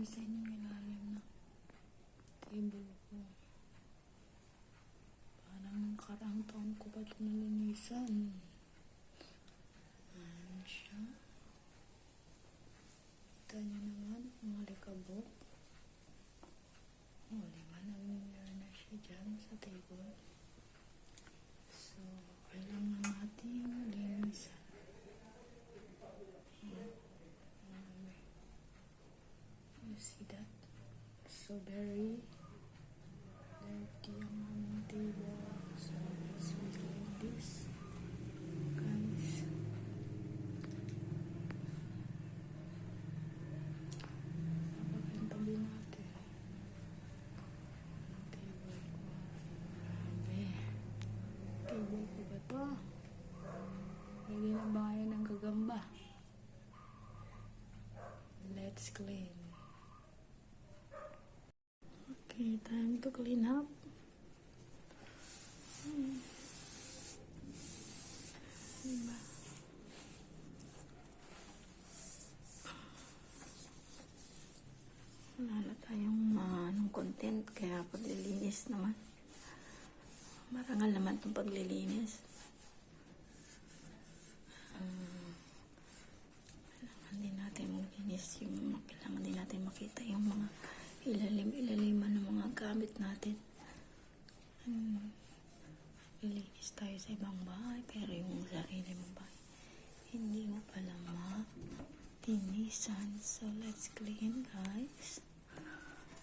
lilinisin yung ilalim na table ko. Parang karang taon ko ba ito nalinisan? Ayan siya. Kita nyo naman, mga likabok. O, diba? Nag-mirror na siya dyan sa table. So, kailangan natin linisan. You see that? So, very dirty ang aming table. So, let's clean this. Guys. Napagpintabi natin. Ang table ko. Grabe. Table ko ba ito? Hindi na ba yan ang gagamba? Let's clean. Okay, time to clean up. Diba? Wala na tayong content, kaya paglilinis naman. Marangal naman itong paglilinis. Kailangan din natin maglinis yung, kailangan din natin makita yung mga ilalim-ilaliman ng mga gamit natin. Lilinis tayo sa ibang bahay, pero yung sarili mong bahay, hindi mo pala matinisan. So, let's clean, guys.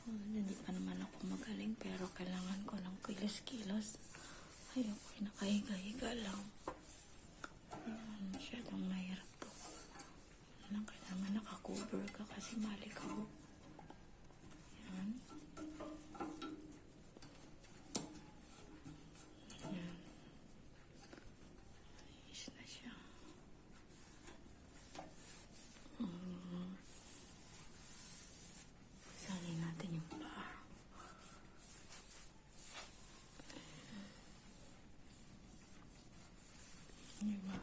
Hindi pa naman ako magaling, pero kailangan ko ng kilos-kilos. Ayoko, nakahiga-higa lang. Masyadong mahirap to. Kailangan nakakover ka kasi malikaw. Yan. Yan. Ayos na siya. Salin natin yung paa. Diba?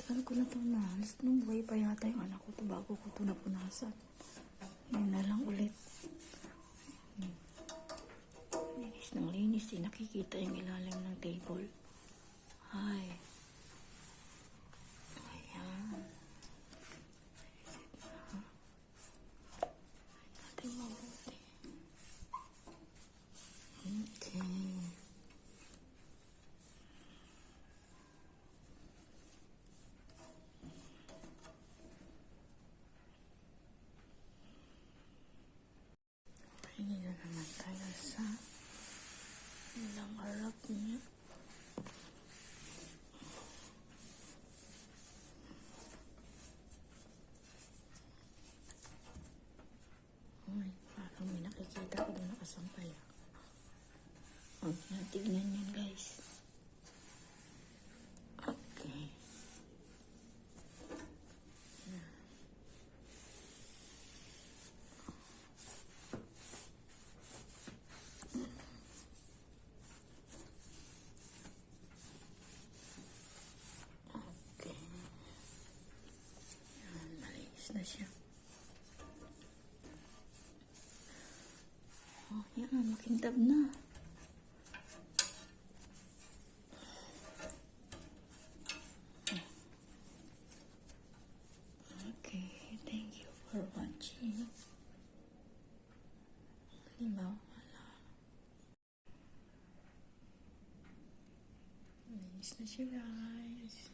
Tagal ko na ito naalis. Nung buhay pa yata yung anak ko ito bago ko ito napunasan. Yun na lang ulit. Linis ng linis. Nakikita yung ilalim ng table. Ay. Ayan. Natin mabuti. Okay. Hindi na naman tayo sa ilang harap niya. Uy, parang may nakikita ko doon nakasampay. Huwag na tignan yan, guys. Okay. Na siya. Oh, yan. Makintab na. Okay. Thank you for watching. Diba? Wala. Linis na siya, guys.